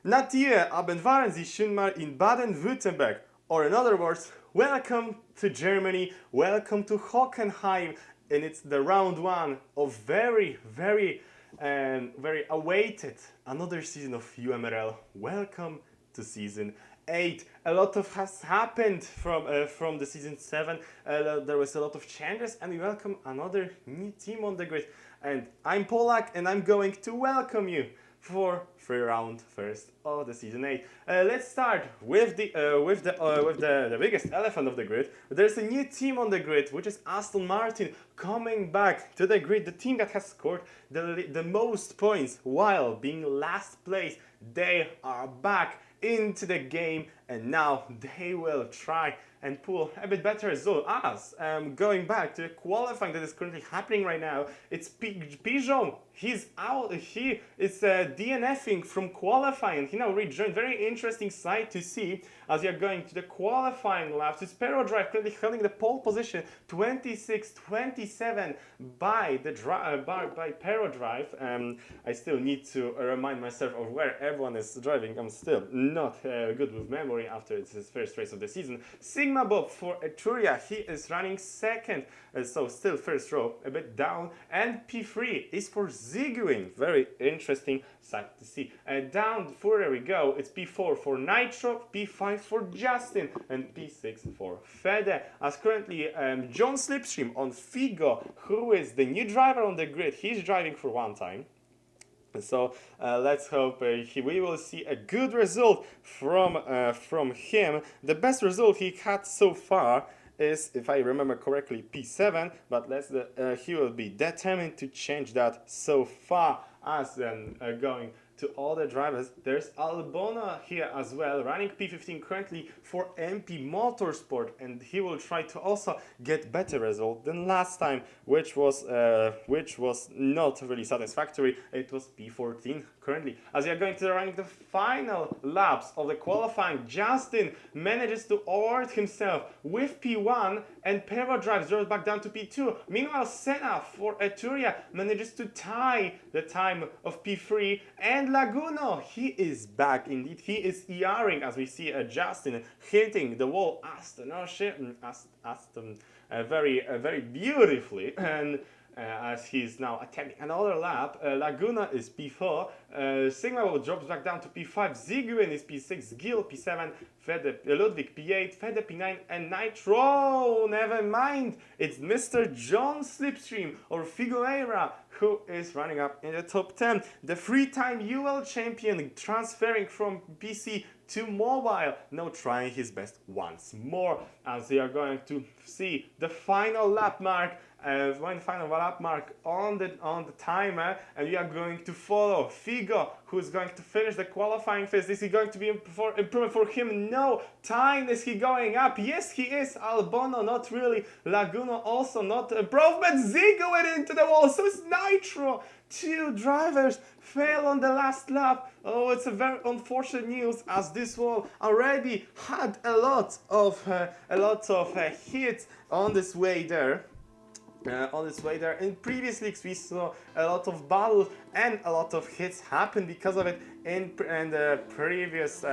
Not hier, Abend waren Sie schon mal in Baden-Württemberg. Or in other words, welcome to Germany, welcome to Hockenheim, and it's the round one of very awaited another season of UMRL. Welcome to season 8. A lot of has happened from the season 7. There was a lot of changes, and we welcome another new team on the grid. And I'm Polak, and I'm going to welcome you for free round first of the season 8. Let's start with the biggest elephant of the grid. There's a new team on the grid, which is Aston Martin coming back to the grid. The team that has scored the most points while being last place. They are back into the game, and now they will try and pull a bit better result. Us going back to the qualifying that is currently happening right now. It's Pigeon. He's out. He is DNFing from qualifying. He now rejoined. Very interesting sight to see as you're going to the qualifying laps. It's Perodrive currently holding the pole position, 26-27 by by Perodrive. I still need to remind myself of where everyone is driving. I'm still not good with memory after it's his first race of the season. Sigma Bob for Etruria, he is running second, so still first row, a bit down. And P3 is for Ziguin, very interesting sight to see. Down further we go, it's P4 for Nitro, P5 for Justin, and P6 for Fede. As currently John Slipstream on Figo, who is the new driver on the grid, he's driving for one time. So let's hope we will see a good result from him. The best result he had so far is, if I remember correctly, P7, but he will be determined to change that so far as going to all the drivers. There's Albona here as well, running P15 currently for MP Motorsport, and he will try to also get better result than last time, which was not really satisfactory. It was P14 currently. As we are going to running the final laps of the qualifying, Justin manages to award himself with P1, and Perodrive drops back down to P2. Meanwhile, Senna for Etruria manages to tie the time of P3, and Laguno, he is back indeed. He is ERing as we see Justin hitting the wall very beautifully, and as he's now attempting another lap. Laguna is P4, Sigma drops back down to P5, Ziguin is P6, Gil P7, Ludwig P8, Fede P9, and Nitro, never mind, it's Mr. John Slipstream or Figueira who is running up in the top 10. The three-time UL champion transferring from PC to mobile, now trying his best once more, as they are going to see the final lap mark. Final lap mark on the timer, and we are going to follow Figo, who is going to finish the qualifying phase. Is he going to be improvement for him? No. Time, is he going up? Yes, he is. Albono, not really. Laguno, also not improvement. Zigo went into the wall, so it's Nitro. Two drivers fail on the last lap. Oh, it's a very unfortunate news, as this wall already had a lot of hits on this way there. In previous leagues we saw a lot of battles and a lot of hits happen because of it in previous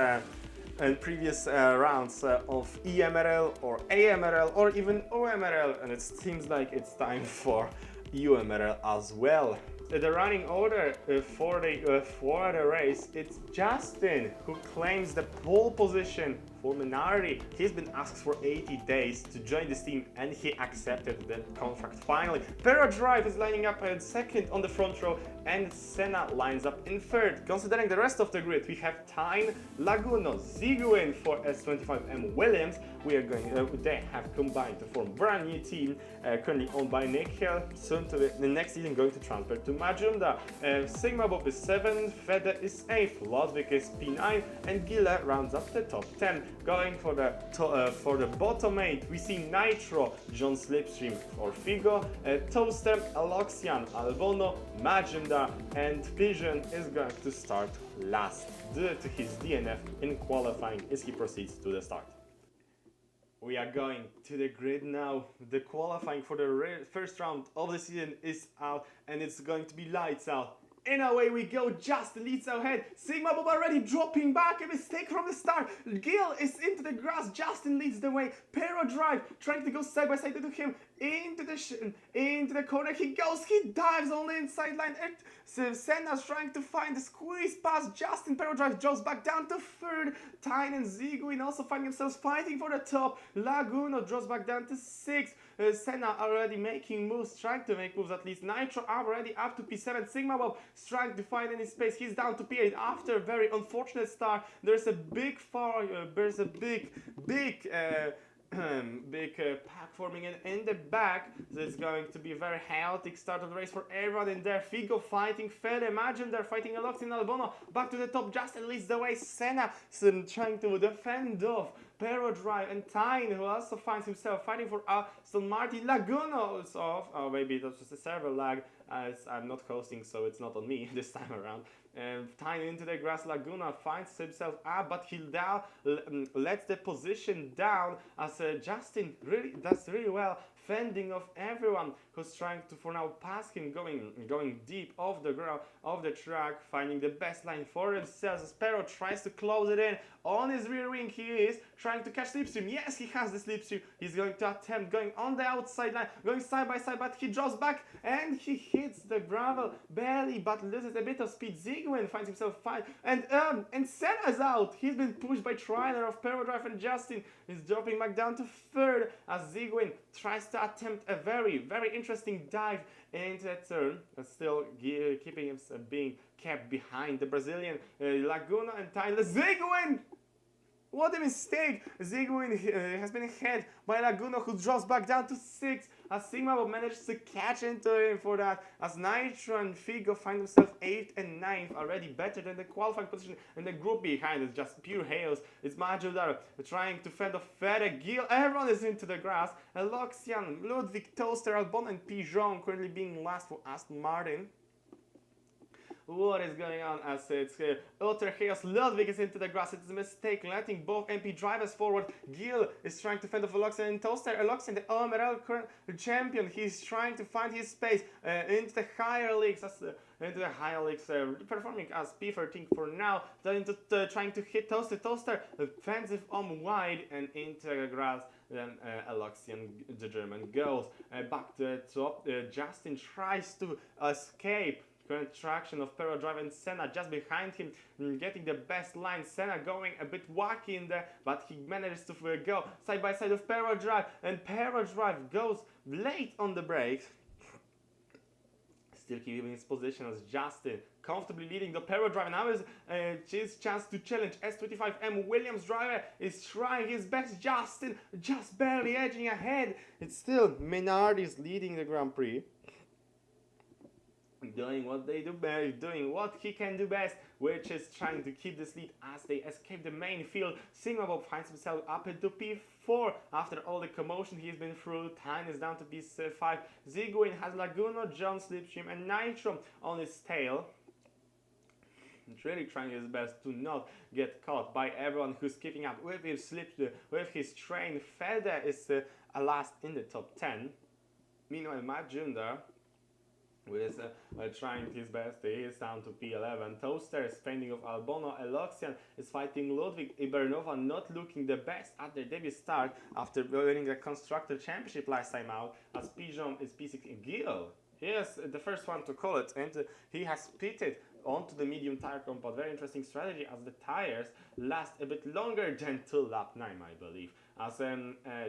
rounds of EMRL or AMRL or even OMRL, and it seems like it's time for UMRL as well. The running order for the race, it's Justin who claims the pole position for Minardi. He's been asked for 80 days to join this team, and he accepted the contract finally. Perodrive is lining up at second on the front row, and Senna lines up in third. Considering the rest of the grid, we have Tyne, Laguno, Ziguin for S25M Williams. They have combined to form a brand new team, currently owned by Nick Hill. Soon to the next season going to transfer to Majumdar. Sigma Bob is 7th, Fede is 8th, Ludwig is P9, and Gila rounds up the top 10. Going for the bottom 8, we see Nitro, John Slipstream for Figo, Toaster, Eloksian, Albono, Majumdar, and Pigeon is going to start last due to his DNF in qualifying as he proceeds to the start. We are going to the grid now. The qualifying for the first round of the season is out, and it's going to be lights out and away we go. Justin leads ahead. Sigma Bob already dropping back. A mistake from the start. Gil is into the grass. Justin leads the way. Perodrive trying to go side by side to him. Into the corner he goes. He dives on the inside line. And Senna's trying to find the squeeze pass. Justin Perodrive drops back down to third. Tyne and Ziguin also find themselves fighting for the top. Laguno drops back down to sixth. Senna already making moves, trying to make moves at least. Nitro already up to P7. Sigma Bob trying to find any space. He's down to P8 after a very unfortunate start. There's a big pack forming in the back. So it's going to be a very chaotic start of the race for everyone in there. Figo fighting Fede, Majumdar fighting eloksian, Albono back to the top. Justin leads the way. Senna trying to defend off Perodrive and Tyne, who also finds himself fighting for Aston Martin. Laguno is off. Oh, maybe that's just a server lag. I'm not hosting, so it's not on me this time around. Tyne into the grass. Laguna finds himself up, but he down lets the position down as Justin really does really well, fending off everyone who's trying to for now pass him, going deep off the ground, off the track, finding the best line for himself. As Pero tries to close it in on his rear wing. He is trying to catch slipstream. Yes, he has the slipstream. He's going to attempt going on the outside line, going side by side, but he drops back and he hits the gravel barely, but loses a bit of speed. Ziguin finds himself fine, and Senna's out. He's been pushed by Trailer of Perodrive, and Justin is dropping back down to third as Ziguin tries to attempt a very interesting dive into that turn, still keeping him being kept behind the Brazilian. Laguna and Tyler. Ziguin! What a mistake! Ziguin has been ahead by Laguno, who drops back down to 6th as Sigma manages to catch into him for that, as Nitro and Figo find themselves 8th and 9th, already better than the qualifying position, and the group behind is just pure chaos. It's Majumdar trying to fend off Fede, Gil, everyone is into the grass. Eloksian, Ludwig, Toaster, Albon and Pigeon currently being last for Aston Martin. What is going on as it's utter chaos. Ludwig is into the grass. It's a mistake, letting both MP drivers forward. Gil is trying to fend off Eloksian and Toaster. Eloksian, the UMRL current champion, he's trying to find his space into the higher leagues. Performing as P13 for now. Trying to hit Toaster. Toaster offensive wide and into the grass. Then Eloksian, the German, goes back to the top. Justin tries to escape current traction of Perodrive and Senna just behind him, getting the best line. Senna going a bit wacky in there, but he manages to go side by side with Perodrive, and Perodrive goes late on the brakes. Still keeping his position as Justin comfortably leading the Perodrive. Now is his chance to challenge S25M. Williams driver is trying his best. Justin just barely edging ahead. It's still Menard is leading the Grand Prix, doing what they do best, doing what he can do best, which is trying to keep this lead as they escape the main field. Sigma Bob finds himself up into P4 after all the commotion he's been through. Tyne is down to P5. Ziguin has Laguno, John, Slipstream and Nitro on his tail. He's really trying his best to not get caught by everyone who's keeping up with his with his train. Fede is last in the top 10. Meanwhile, Majumdar is trying his best. He is down to P11. Toaster is fending off Albono. Eloksian is fighting Ludwig. Ibernova not looking the best at their debut start after winning the Constructor Championship last time out, as Pigeon is P6. Gil, he is the first one to call it, and he has pitted onto the medium tire compound. Very interesting strategy, as the tires last a bit longer than till lap 9, I believe. As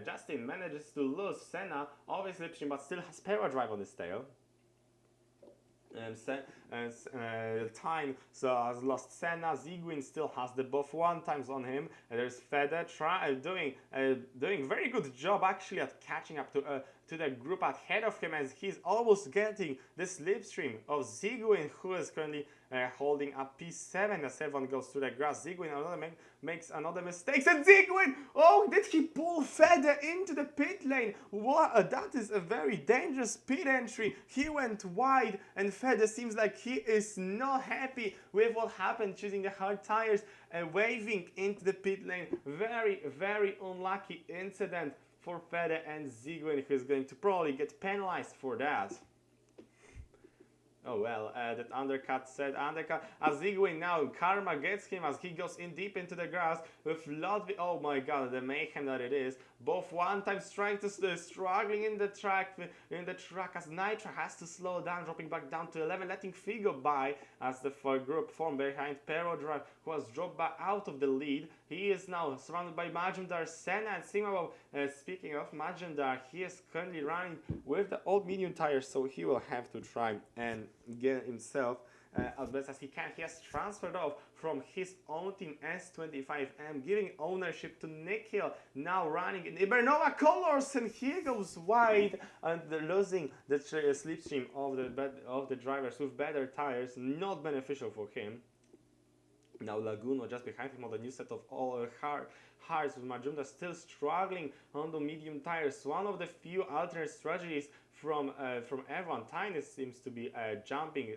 Justin manages to lose Senna, obviously, but still has Perodrive on his tail. Tyne has lost Senna. Ziguin still has the buff 1 times on him. And there's Fede doing very good job actually at catching up to the group ahead of him, as he's almost getting the slipstream of Ziguin, who is currently holding up P7 as everyone goes to the grass. Ziguin makes another mistake, and Ziguin! Oh, did he pull Fede into the pit lane? What? That is a very dangerous pit entry. He went wide, and Fede seems like he is not happy with what happened, choosing the hard tires and waving into the pit lane. Very unlucky incident for Fede and Ziguin, who is going to probably get penalized for that. Oh well, that undercut said undercut. As Zigwin now, Karma gets him as he goes in deep into the grass with Ludwig. Oh my god, the mayhem that it is. Both one time trying to struggling in the track as Nitra has to slow down, dropping back down to 11, letting Figo by as the group form behind Perodrive, who has dropped back out of the lead. He is now surrounded by Majumdar, Senna, and Sigma. Speaking of Majumdar, he is currently running with the old medium tires, so he will have to try and get himself as best as he can. He has transferred off from his own team S25M, giving ownership to Nikhil, now running in Ibernova colors, and he goes wide and losing the slipstream of the drivers with better tires, not beneficial for him. Now Laguno just behind him on the new set of all hards with Majumdar still struggling on the medium tires. One of the few alternate strategies from everyone. Tiny seems to be jumping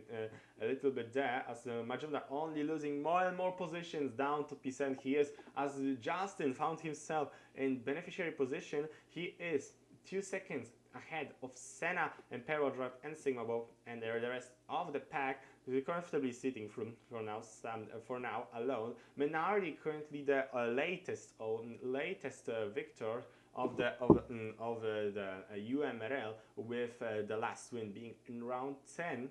a little bit there as Majumdar only losing more and more positions down to P7. He is, as Justin found himself in beneficiary position, he is 2 seconds ahead of Senna and Perodrive and Sigma both, and the rest of the pack comfortably sitting for now alone. Minardi currently the latest victor of the UMRL, with the last win being in round 10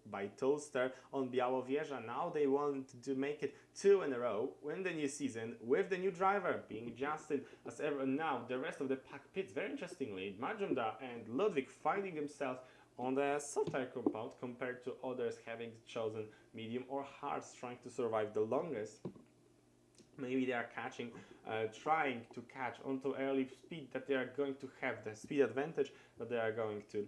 by Toaster on Białowieża. Now they want to make it 2 in a row, win the new season with the new driver being Justin as ever. Now the rest of the pack pits, very interestingly, Majumdar and Ludwig finding themselves on the soft tire compound compared to others having chosen medium or hards, trying to survive the longest. Maybe they are trying to catch onto early speed, that they are going to have the speed advantage that they are going to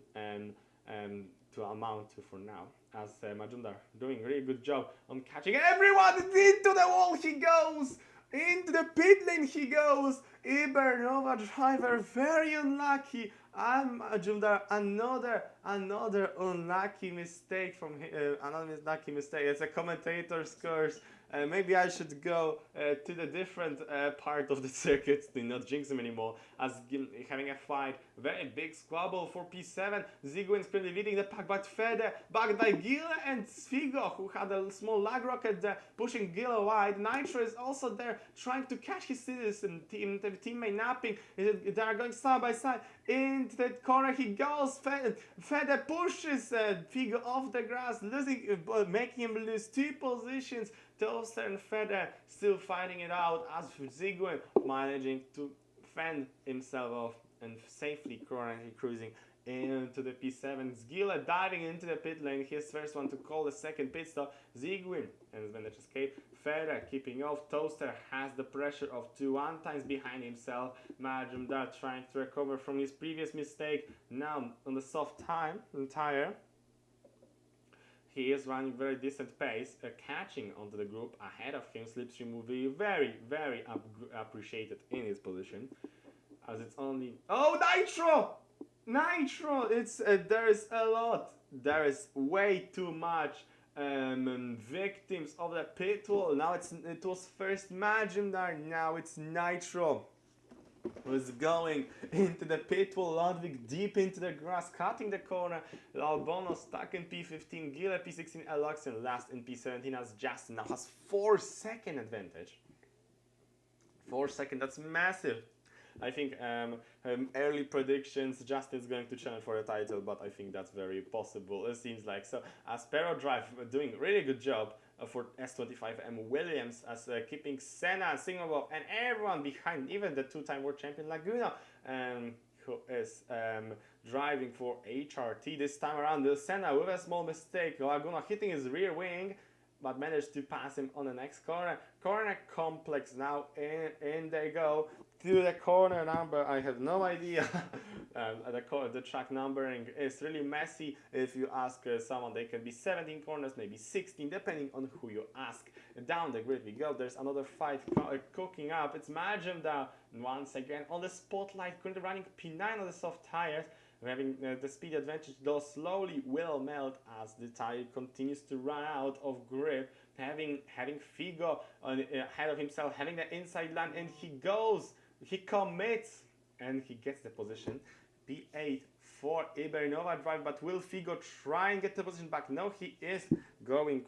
amount to for now. As Majumdar doing a really good job on catching everyone into the wall. He goes into the pit lane. He goes. Ibernova driver very unlucky. Majumdar, another unlucky mistake from another unlucky mistake. It's a commentator's curse. Maybe I should go to the different part of the circuit to not jinx him anymore, as having a fight. Very big squabble for P7. Ziguin's currently leading the pack, but Fede backed by Gila and Sfigo, who had a small lag rocket there, pushing Gila wide. Nitro is also there, trying to catch his teammate napping. They are going side by side. Into the corner he goes. Fede pushes Figo off the grass, making him lose 2 positions. Toaster and Fede still fighting it out, as Ziguin managing to fend himself off and safely currently cruising into the P7. Gila diving into the pit lane, his first one to call the second pit stop. Ziguin and managed to escape. Fede keeping off. Toaster has the pressure of 2 one-times behind himself. Majumdar trying to recover from his previous mistake. Now on the soft tire. He is running very decent pace, catching onto the group ahead of him. Slipstream will be very, very appreciated in his position, as it's only... Oh, Nitro! It's there is a lot. There is way too much victims of the pit wall. Now it was first Majumdar, now it's Nitro. Was going into the pit wall. Ludwig deep into the grass, cutting the corner. Albono stuck in P15, Gila P16, eloksian last in P17, as Justin now has 4-second advantage. 4 seconds, that's massive. I think early predictions, Justin's going to challenge for the title, but I think that's very possible. It seems like so. As Perodrive doing really good job for S25M Williams, as keeping Senna, Sigma and everyone behind, even the 2-time world champion Laguno, who is driving for HRT this time around. Senna with a small mistake, Laguno hitting his rear wing, but managed to pass him on the next corner. Corner complex now, in they go. To the corner number, I have no idea. The track numbering is really messy. If you ask someone, they can be 17 corners, maybe 16, depending on who you ask. Down the grid we go. There's another fight cooking up. It's Majumdar once again on the spotlight, currently running P9 on the soft tires. Having the speed advantage, though slowly will melt as the tire continues to run out of grip. Having Figo ahead of himself, having the inside line, and he commits, and he gets the position. P8 for Iberinova drive, but will Figo try and get the position back? No, he is going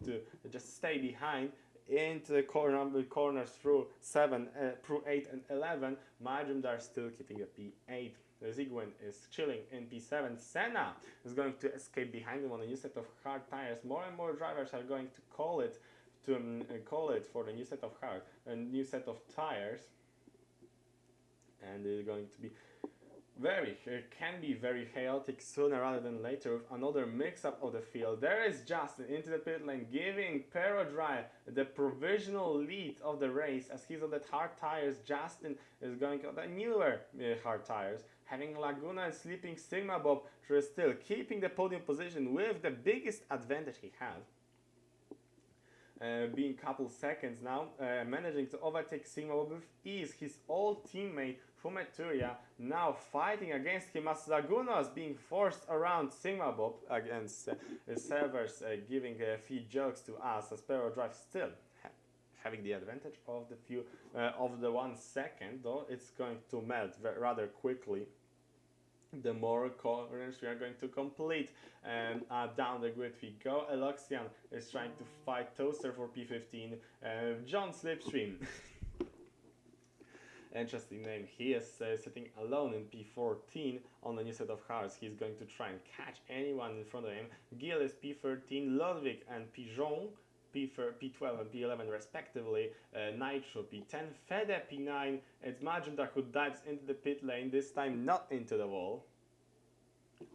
to just stay behind into the corners through 7, through 8 and 11. Majumdar still keeping a P8. Zygmunt is chilling in P7. Senna is going to escape behind him on a new set of hard tires. More and more drivers are going to call it for the new set of tires, and it's going to be can be very chaotic sooner rather than later with another mix-up of the field. There is Justin into the pit lane, giving Perodrive the provisional lead of the race as he's on the hard tires. Justin is going on the newer hard tires, having Laguno and sleeping Sigma Bob still keeping the podium position with the biggest advantage he had. Being couple seconds now, managing to overtake Sigma Bob with ease. His old teammate Fumeturia now fighting against him as Laguno is being forced around Sigma Bob against servers, giving a few jokes to us as Perodrive still having the advantage of the 1 second, though it's going to melt rather quickly the more corners we are going to complete. And down the grid we go. Eloksian is trying to fight Toaster for P15. John Slipstream. Interesting name. He is sitting alone in P14 on a new set of cars. He's going to try and catch anyone in front of him. Gil is P13, Ludwig and Pigeon P12 and P11 respectively. Nitro P10, Fede P9. It's Majumdar who dives into the pit lane, this time not into the wall.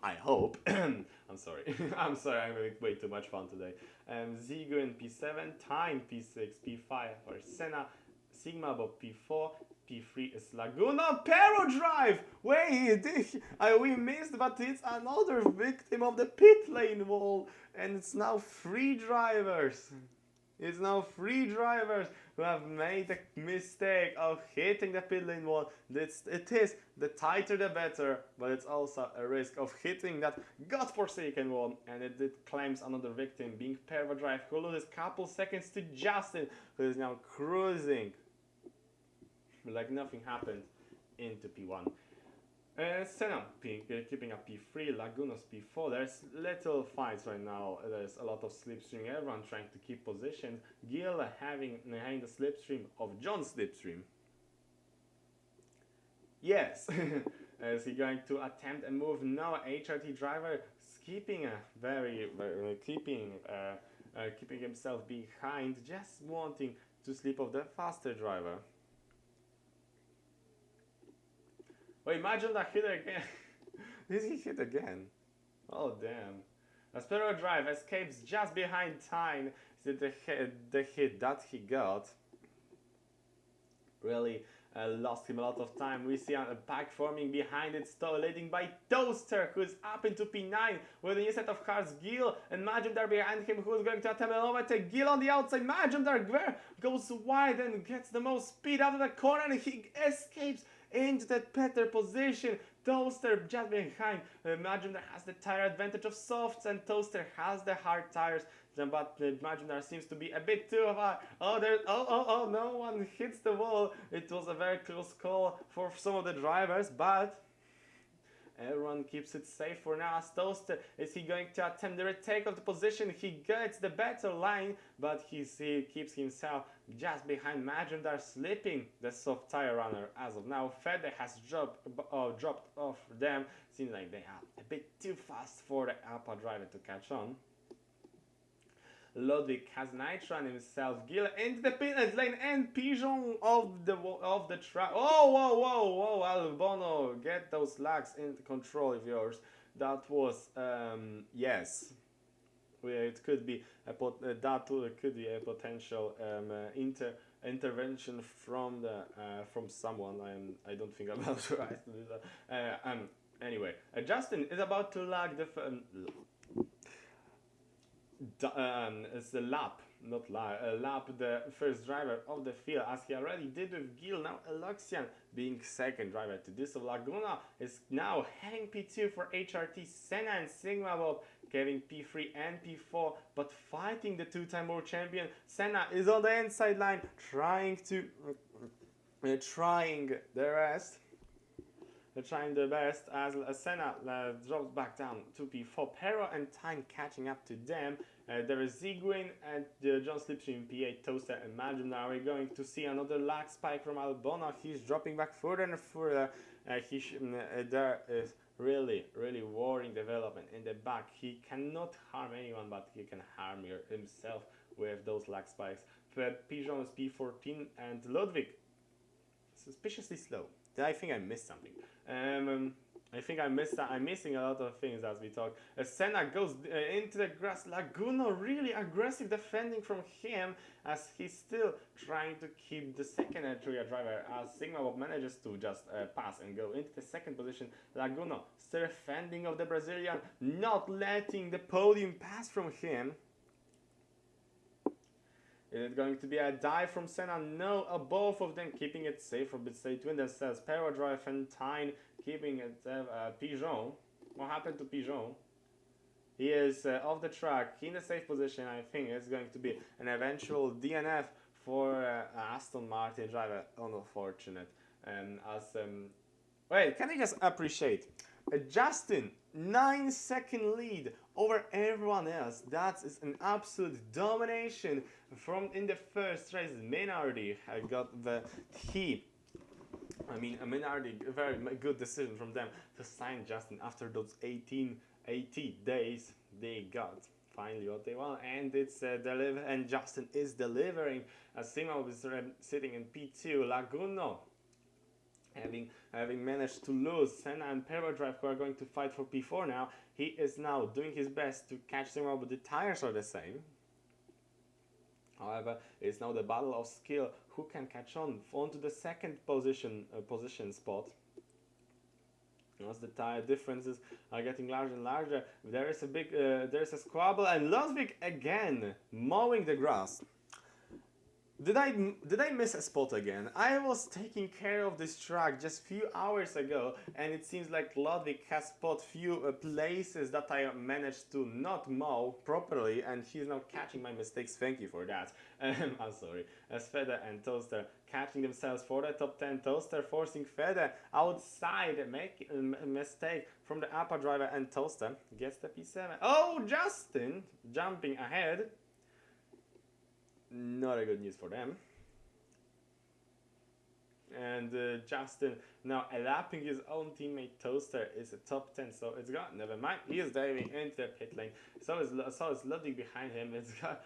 I hope. I'm sorry. I'm having way too much fun today. Zygmunt P7, Time P6, P5 for Senna, Sigma Bob P4, P3 is Laguno. Perodrive! Wait, we missed, but it's another victim of the pit lane wall, and it's now 3 drivers. It's now 3 drivers who have made the mistake of hitting the pit lane wall. It is the tighter the better, but it's also a risk of hitting that godforsaken wall, and it claims another victim, being Perodrive, who loses a couple seconds to Justin, who is now cruising like nothing happened into P1. Senna keeping up P3, Laguno's P4. There's little fights right now. There's a lot of slipstream, everyone trying to keep position. Gil having the slipstream of John Slipstream. Yes, is he going to attempt a move? No, HRT driver keeping keeping himself behind, just wanting to slip off the faster driver. Oh, imagine that hit again. Did he hit again? Oh, damn. As Perodrive escapes just behind Tyne, the hit that he got really lost him a lot of time. We see a pack forming behind it, leading by Toaster, who is up into P9 with a new set of cars. Gil and Majumdar behind him, who is going to attempt an overtake. Gil on the outside. Majumdar goes wide and gets the most speed out of the corner, and he escapes into that better position. Toaster just behind. Majumdar has the tire advantage of softs, and Toaster has the hard tires. But Majumdar seems to be a bit too high. Oh, no one hits the wall. It was a very close call for some of the drivers, but everyone keeps it safe for now. As Toaster, is he going to attempt the retake of the position? He gets the better line, but he keeps himself just behind Majumdar, slipping the soft tire runner. As of now, Fede has dropped off them. Seems like they are a bit too fast for the upper driver to catch on. Ludwig has Nitro on himself. Gil into the pit lane, and Pigeon of the track. Whoa, Albono, get those lags into control of yours. That was yes. It could be a potential intervention from someone. I don't think I'm authorized to do that. Anyway, Justin is about to lag the. It's the lap the first driver of the field, as he already did with Gil. Now Eloksian being second driver to do so. Laguno is now having P2 for HRT. Senna and Sigma Bob getting P3 and P4, but fighting the 2-time world champion. Senna is on the inside line, trying the rest. trying their best as Senna drops back down to P4. Pero and Time catching up to them. There is Ziguin and John Slipstream P8, Toaster and Majumdar. We're going to see another lag spike from Albona. He's dropping back further and further. There is really worrying development in the back. He cannot harm anyone, but he can harm himself with those lag spikes. But Pigeon is P14 and Ludwig suspiciously slow. I think I missed something. I think I'm missing a lot of things as we talk. Senna goes into the grass. Laguno really aggressive defending from him as he's still trying to keep the second Arturia driver as Sigma Bob manages to just pass and go into the second position. Laguno still defending of the Brazilian, not letting the podium pass from him. Is it going to be a dive from Senna? No, both of them keeping it safe between themselves. Perodrive and Tyne keeping it Pigeon. What happened to Pigeon? He is off the track in a safe position. I think it's going to be an eventual DNF for Aston Martin driver. Unfortunate. Wait, can I just appreciate Justin 9-second lead over everyone else? That is an absolute domination from in the first race. Minardi got the key. A Minardi, a very good decision from them to sign Justin after those 80 days. They got finally what they want, and it's and Justin is delivering. Simo is sitting in P2. Laguno having managed to lose Senna and Perodrive, who are going to fight for P4 now. He is now doing his best to catch Simo, but the tires are the same. However, it's now the battle of skill. Who can catch onto the second position spot? As the tire differences are getting larger and larger, there's a squabble, and Ludwig again mowing the grass. Did I miss a spot again? I was taking care of this track just few hours ago, and it seems like Ludwig has spot few places that I managed to not mow properly, and he's now catching my mistakes. Thank you for that. I'm sorry. As Fede and Toaster catching themselves for the top 10. Toaster forcing Fede outside, making a mistake from the upper driver, and Toaster gets the P7. Oh, Justin jumping ahead. Not a good news for them. And Justin now lapping his own teammate Toaster is a top 10, so it's gone. Never mind. He is diving into the pit lane. So is Ludwig behind him. It's got.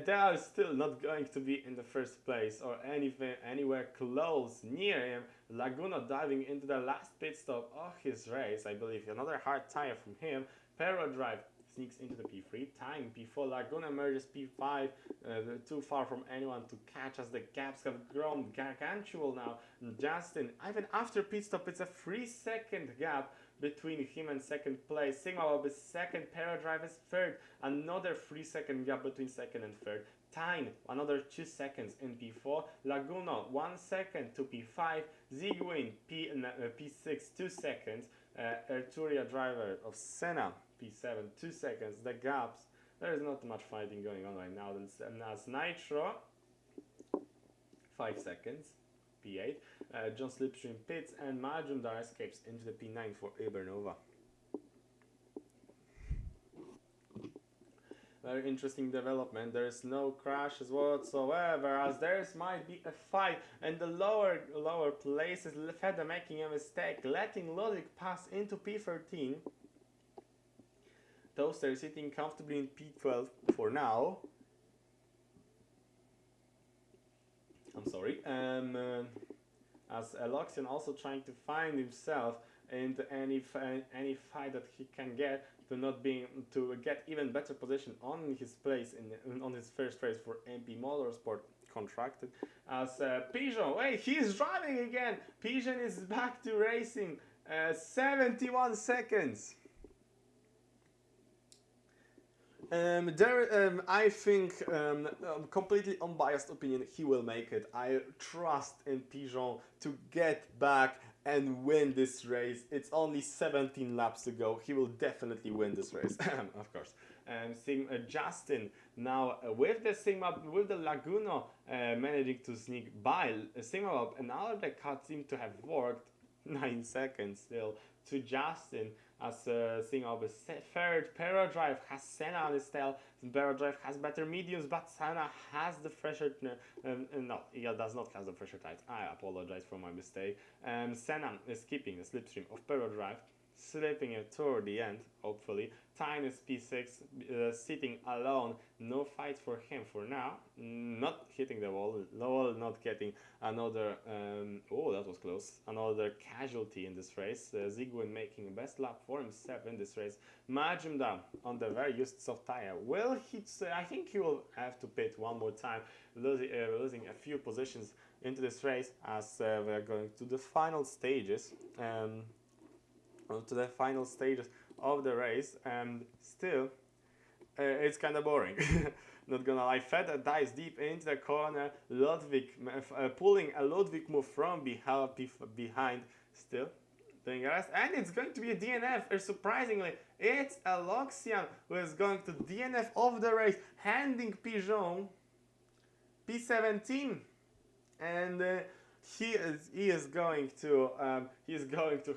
They are still not going to be in the first place or anywhere close near him. Laguno diving into the last pit stop of his race, I believe. Another hard tire from him. Perodrive sneaks into the P3. Time P4. Laguno merges P5. Too far from anyone to catch as the gaps have grown gargantuan now. Justin, even after pit stop, it's a 3-second gap between him and second place. Sigma Bob is second, Perodrive is third. Another 3-second gap between second and third. Tyne, another 2 seconds in P4. Laguno, 1 second to P5. Ziguin, P6, 2 seconds. Arturia driver of Senna, P7, 2 seconds. The gaps, there is not much fighting going on right now. As Nitro, 5 seconds. P8. John Slipstream pits, and Majumdar escapes into the P9 for Ibernova. Very interesting development. There is no crashes whatsoever, as there might be a fight, and the lower places, Fede making a mistake, letting Ludwig pass into P13. Toaster sitting comfortably in P12 for now. I'm sorry. As eloksian also trying to find himself into any fight that he can get to get even better position on his place on his first race for MP Motorsport contracted. As Pigeon, wait, he's driving again. Pigeon is back to racing. 71 seconds. I think, completely unbiased opinion, he will make it. I trust in Pigeon to get back and win this race. It's only 17 laps to go. He will definitely win this race, of course. Justin now with the Laguno managing to sneak by Sigma Bob, and now the cut seemed to have worked. 9 seconds still to Justin, as seeing of a third. Perodrive has Senna on his tail. Perodrive has better mediums, but Senna has the fresher. No, he does not have the fresher tires. I apologize for my mistake. Senna is keeping the slipstream of Perodrive, slipping it toward the end, hopefully. Time is P6, sitting alone. No fight for him for now. Not hitting the wall, not getting another. Oh, that was close. Another casualty in this race. Zygwin making a best lap for himself in this race. Majumdar on the very used soft tire. Will he? I think he will have to pit one more time, losing a few positions into this race as we are going to the final stages. To the final stages of the race, and still it's kind of boring. Not gonna lie. Feder dives deep into the corner. Ludwig pulling a Ludwig move from behind, still doing the rest, and it's going to be a DNF. Surprisingly, it's Eloksian who is going to DNF of the race, handing Pigeon P17, and he is going to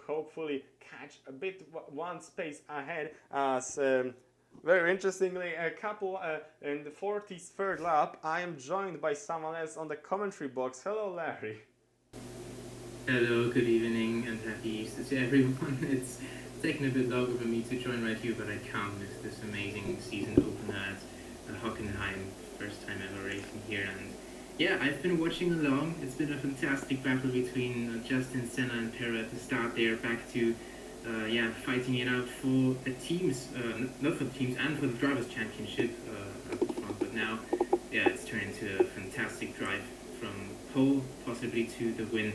hopefully catch a bit one space ahead, as very interestingly, a couple in the 43rd lap, I am joined by someone else on the commentary box. Hello, Larry. Hello, good evening, and happy Easter to everyone. It's taken a bit longer for me to join right here, but I can't miss this amazing season opener at Hockenheim. First time ever racing here, and yeah, I've been watching along. It's been a fantastic battle between Justin, Senna and Pero at the start there, back to fighting it out for the teams, not for the teams, and for the Drivers' Championship up front. But now, yeah, it's turned into a fantastic drive from pole, possibly to the win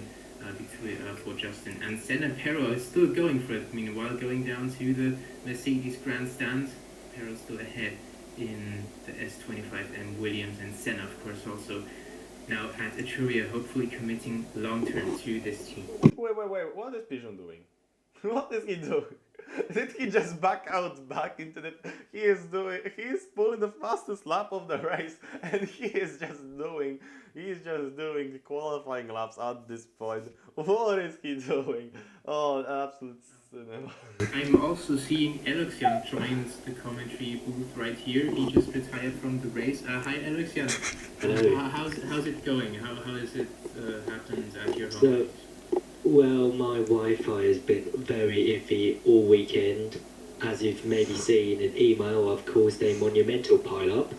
for Justin. And Senna Pero is still going for it. Meanwhile, going down to the Mercedes grandstand, Pero still ahead in the S25 and Williams, and Senna, of course, also now at Etruria, hopefully committing long-term to this team. Wait, what is Pigeon doing? What is he doing? Did he just back into the... He is pulling the fastest lap of the race, and he is just doing the qualifying laps at this point. What is he doing? Oh, absolute cinema. I'm also seeing Eloksian joins the commentary booth right here. He just retired from the race. Hi, Eloksian. Hello. How's it going? How is it happened at your home? Well, my Wi-Fi has been very iffy all weekend. As you've maybe seen in email, I've caused a monumental pile-up.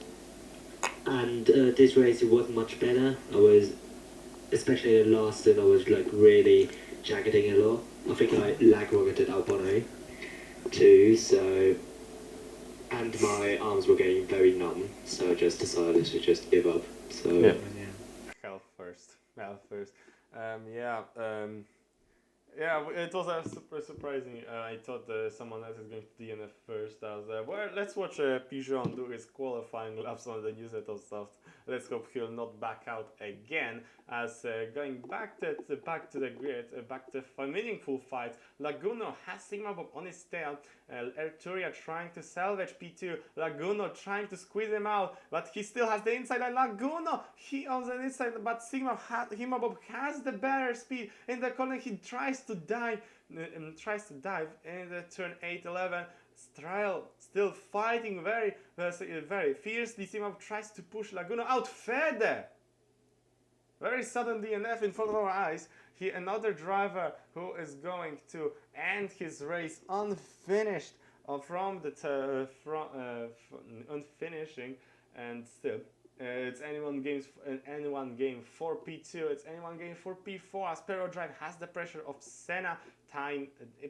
And this race, it wasn't much better. Especially in the last turn, I was like really jacketing a lot. I think I lag-rocketed Albano too, so... And my arms were getting very numb, so I just decided to just give up. So... Yeah. Health first. Yeah, it was super surprising. I thought someone else is going to DNF first. Well, let's watch Pigeon do his qualifying laps on the new set of soft. Let's hope he'll not back out again. As going back to the grid, back to a meaningful fight. Laguno has Sigma Bob on his tail. Erturia trying to salvage P2. Laguno trying to squeeze him out, but he still has the inside. And Laguno, he on the inside, but Sigma Bob has the better speed in the corner. He tries to dive in the turn 8-11. Trial still fighting very fiercely. Sigma Bob tries to push Laguno out. Fede! Very sudden DNF in front of our eyes. Another driver who is going to end his race unfinished unfinishing, and still it's anyone game for P2. It's anyone game for P4 as Perodrive has the pressure of Senna,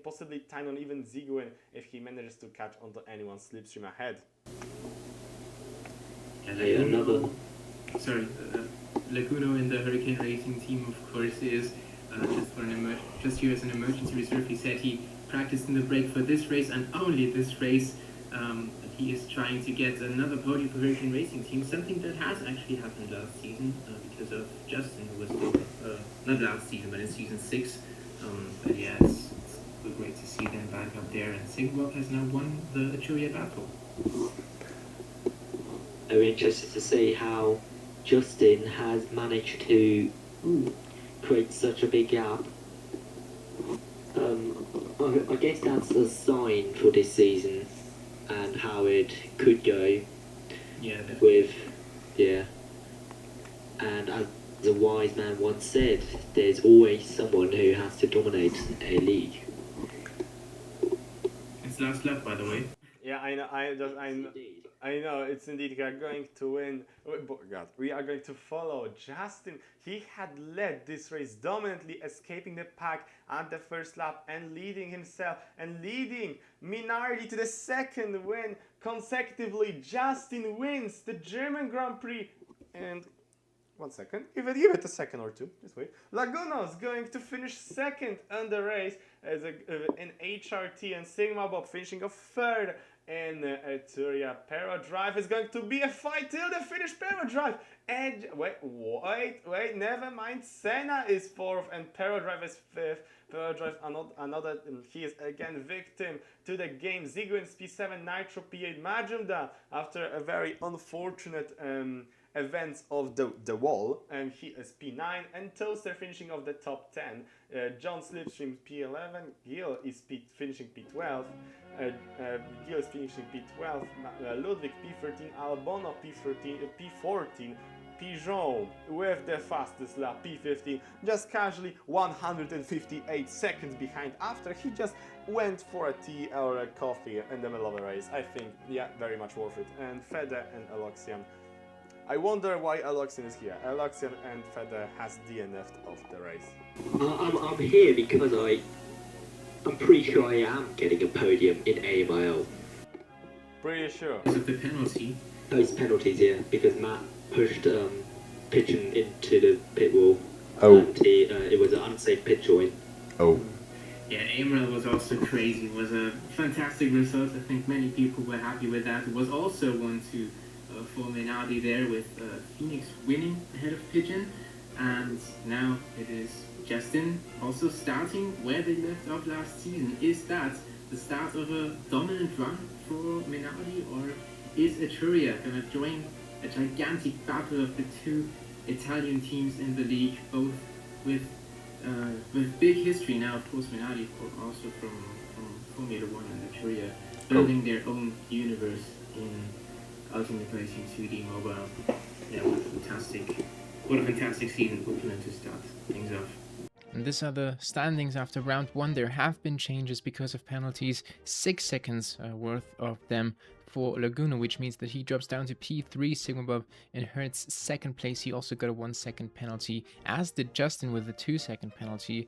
possibly time on even Zygwin if he manages to catch onto anyone's slipstream ahead. Laguno in the Hurricane Racing team, of course, is just here as an emergency reserve. He said he practiced in the break for this race and only this race. He is trying to get another podium for Hurricane Racing team, something that has actually happened last season because of Justin, who was still, not last season, but in season 6. But yeah, it's great to see them back up there, and Sigwell has now won the Etruria battle. I'm interested to see how Justin has managed to create such a big gap. I guess that's a sign for this season and how it could go. Yeah, definitely. With, yeah. And as a wise man once said, there's always someone who has to dominate a league. It's last lap, by the way. Yeah, I know. Indeed. I know. It's indeed. We are going to win. Oh, God, we are going to follow Justin. He had led this race dominantly, escaping the pack at the first lap and leading himself and leading Minardi to the second win consecutively. Justin wins the German Grand Prix, and 1 second. Give it a second or two. Just wait. Laguno's going to finish second on the race as in HRT, and Sigma Bob finishing off third in Etruria. Perodrive is going to be a fight till the finish. Perodrive and wait. Never mind. Senna is fourth and Perodrive is fifth. Perodrive another. He is again victim to the game. Ziguin's P7, Nitro P8, Majumdar after a very unfortunate events of the wall, and he is P9, and Toaster finishing off the top 10. John Slipstream P11, Gil is finishing P12, Gil is finishing P12, Ludwig P13, Albono P14, Pigeon with the fastest lap P15, just casually 158 seconds behind after he just went for a tea or a coffee in the middle of the race. I think, yeah, very much worth it. And Fede and Eloksian. I wonder why Eloksian is here. Eloksian and Fede has DNF'd of the race. I'm here because I'm pretty sure I am getting a podium in AMIL. Pretty sure. Because of the penalty. Post penalties, yeah, because Matt pushed Pigeon into the pit wall. Oh. And it was an unsafe pit join. Oh. Yeah, AMRL was also crazy. It was a fantastic result. I think many people were happy with that. It was also 1-2 for Minardi there, with Phoenix winning ahead of Pigeon. And now it is Justin also starting where they left off last season. Is that the start of a dominant run for Minardi, or is Etruria going to join a gigantic battle of the two Italian teams in the league, both with big history now? Of course, Minardi also from Formula 1, and Etruria building their own universe in Ultimate Racing 2D Mobile. Yeah, what a fantastic season opener to start things off. And these are the standings after round 1. There have been changes because of penalties, 6 seconds worth of them for Laguno, which means that he drops down to P3. Sigma Bob in Hertz second place. He also got a 1 second penalty, as did Justin with the 2 second penalty,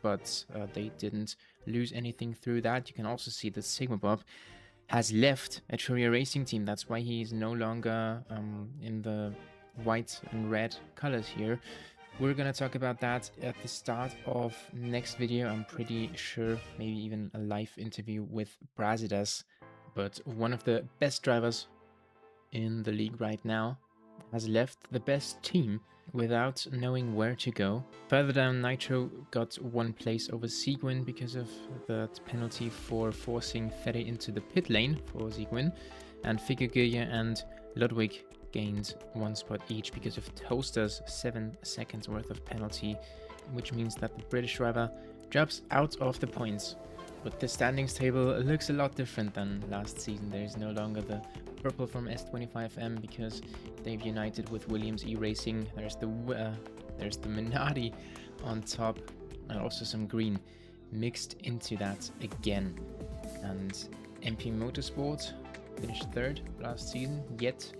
but they didn't lose anything through that. You can also see that Sigma Bob has left Etruria Racing Team. That's why he's no longer in the white and red colors here. We're gonna talk about that at the start of next video. I'm pretty sure, maybe even a live interview with Brasidas. But one of the best drivers in the league right now has left the best team without knowing where to go. Further down, Nitro got 1 place over Ziguin because of that penalty for forcing Fede into the pit lane for Ziguin. And Figurgilje and Ludwig gained 1 spot each because of Toaster's 7 seconds worth of penalty, which means that the British driver drops out of the points. But the standings table looks a lot different than last season. There is no longer the purple from S25M because they've united with Williams E-Racing. There's the Minardi on top, and also some green mixed into that again. And MP Motorsport finished 3rd last season, yet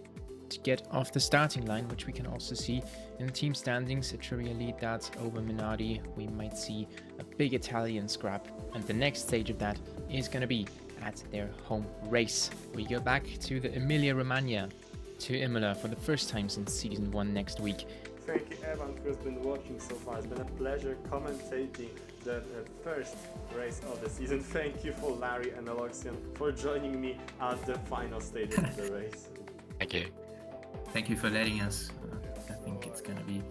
to get off the starting line, which we can also see in the team standings. Etruria lead that over Minardi. We might see a big Italian scrap, and the next stage of that is going to be at their home race. We go back to the Emilia-Romagna, to Imola for the first time since season 1 next week. Thank you everyone who has been watching so far. It's been a pleasure commentating the first race of the season. Thank you for Larry and Eloksian for joining me at the final stages of the race. Thank you. Thank you for letting us. I think it's going to be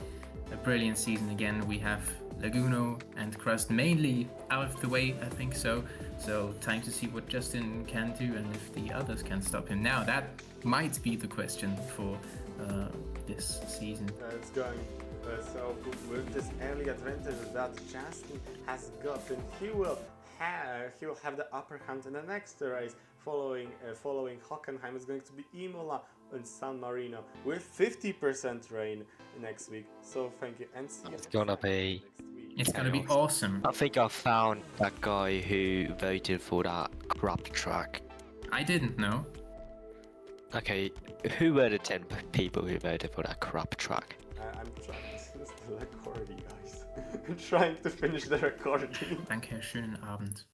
a brilliant season again. We have Laguno and Crust mainly out of the way, I think so. So time to see what Justin can do and if the others can stop him. Now that might be the question for this season. It's going so with this early advantage that Justin has gotten, he will he will have the upper hand in the next race. Following Hockenheim is going to be Imola and San Marino with 50% rain next week. So thank you and see you It's gonna be. next week. It's gonna be awesome. I think I found that guy who voted for that crap track. I didn't know. Okay, who were the 10 people who voted for that crap track? I'm trying to the recording, guys. I'm trying to finish the recording. Danke, schönen Abend.